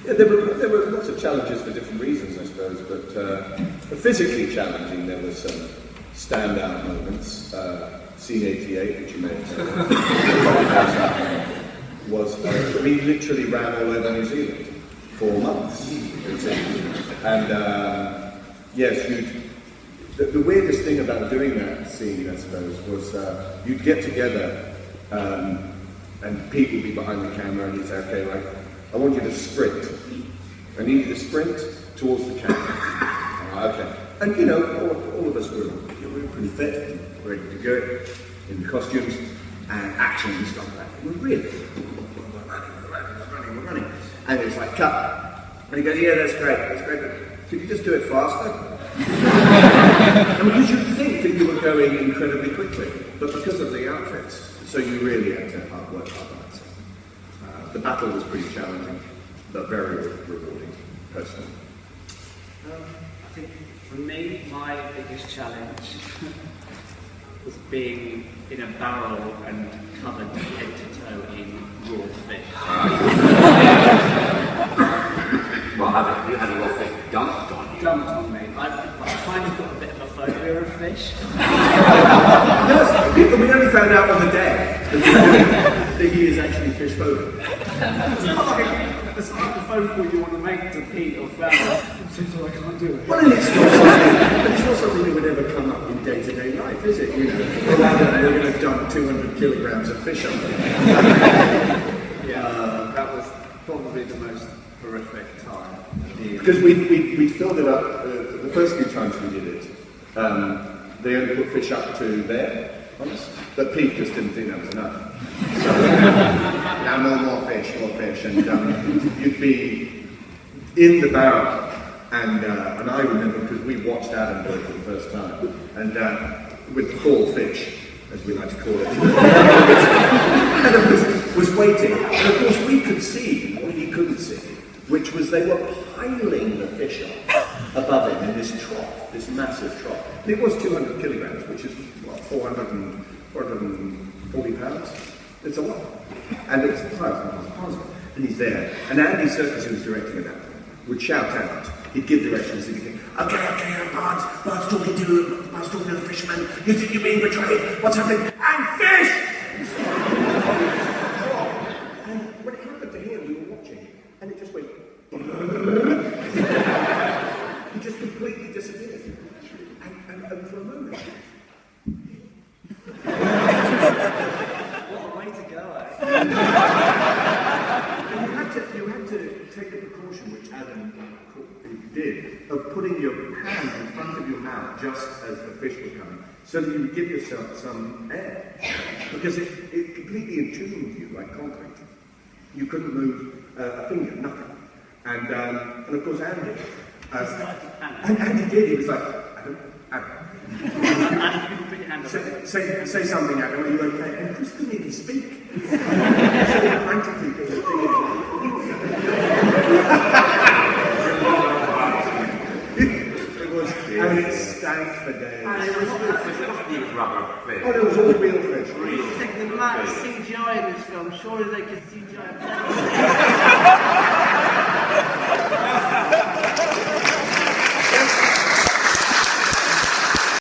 Yeah, there were lots of challenges for different reasons, I suppose, but physically challenging, there were some standout moments. Scene 88, which you may have heard, was, we literally ran all over New Zealand for months. And yes, the weirdest thing about doing that scene, I suppose, was you'd get together and Pete would be behind the camera and he'd say, okay, right, I want you to sprint. I need you to sprint towards the camera. Okay. And you know, all of us were pretty fit, ready to go, in costumes, and action and stuff like that. We're really, we're running. And it's like, cut. And he goes, yeah, that's great. Could you just do it faster? And because you'd think that you were going incredibly quickly, but because of the outfits, so you really had to work hard on it. The battle was pretty challenging, but very rewarding, personally. I think for me, my biggest challenge was being in a barrel and covered head to toe in raw fish. Well, you had a raw fish dumped on you? Dumped on me. I've kind of got a bit of a phobia of fish. We only found out on the day that he is actually fish phobic. It's like the phone call you want to make to Pete or Fran. I'm so sorry, I can't do it. Well, it's not something that would ever come up in day-to-day life, is it? You know, we're going to dump 200 kilograms of fish on them. Yeah, that was probably the most horrific time. Because we filled it up, the first few times we did it, they only put fish up to there, but Pete just didn't think that was enough. So, now more fish, and you'd be in the barrel, and I remember, because we watched Adam do it for the first time, and with the full fish, as we like to call it, Adam was waiting, and of course we could see what he couldn't see, which was they were piling the fish up above him in this trough, this massive trough. And it was 200 kilograms, which is, what, 440 pounds? It's a lot. And it's 1,000 pounds. And he's there. And Andy Serkis, who was directing at that point, would shout out. He'd give directions. He'd go, okay, Bart's talking to the fisherman. You think you're being betrayed? What's happening? And fish! And when it happened to him, we were watching, and it just went... He just completely disappeared. And for a moment... What a way to go, eh? You had to take the precaution, which Adam did, of putting your hand in front of your mouth just as the fish were coming, so that you would give yourself some air. Because it completely entombed you like concrete. You couldn't move a finger, nothing. And of course Andy. And Andy did, he was like, Adam. Say something, Adam, are you okay? And Chris couldn't even speak. So frantically put the thing in. It was, and it stank for days. And it was real fish, it wasn't even rubber fish. Oh, it was all real fish. Real I think the amount of CGI in this film, surely they could CGI.